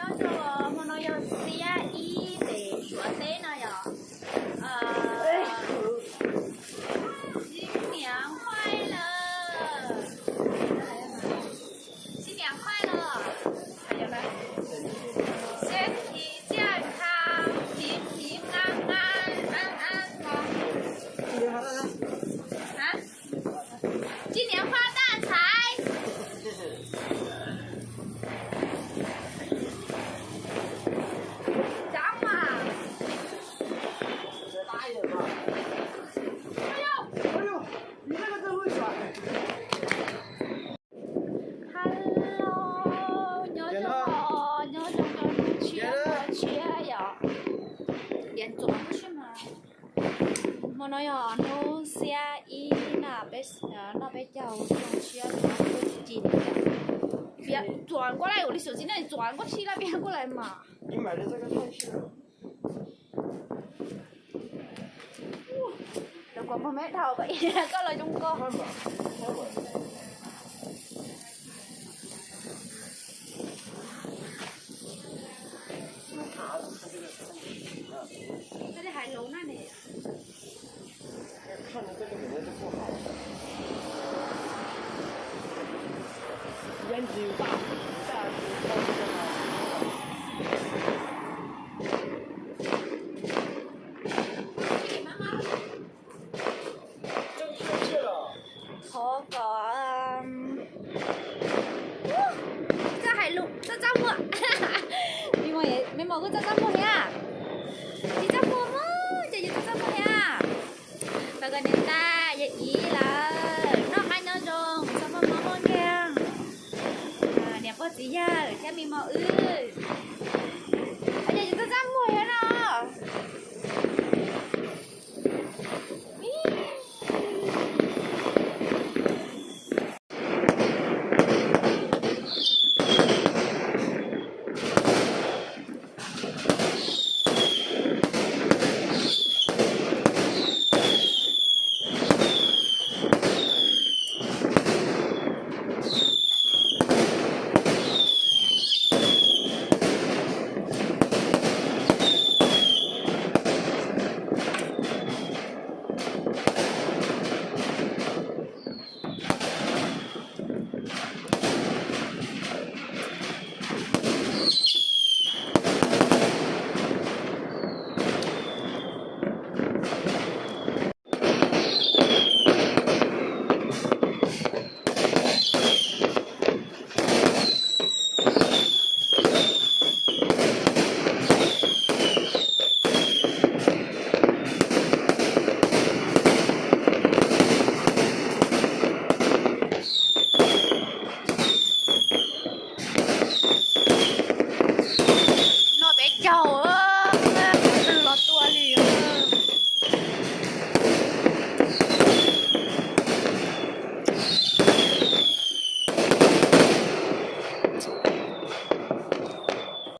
nhớ cho một nói xe y để sửa thế này à新年快乐新年快乐还有呢身体健康平平安安安安康啊今年发大财mà nói là nó xe y nó bé giàu dùng xe nó chín别转过来，我的手机那里转过去那边过来嘛。你买的这个太细了。Được còn một mét thầu vậy có lời trong cô. Cái này hải lún này. 看着这个里面就不好。烟机大，大真太谢了。Có ra hải lục ra ra mua mình mò cái ra mua nha đi ra mua mà chạy ra mua nha và gần đến ta vậy ý là nó hay nó rồi sao mà mua nha đẹp quá gì nha cho mình mò bây giờ ra mua nha nó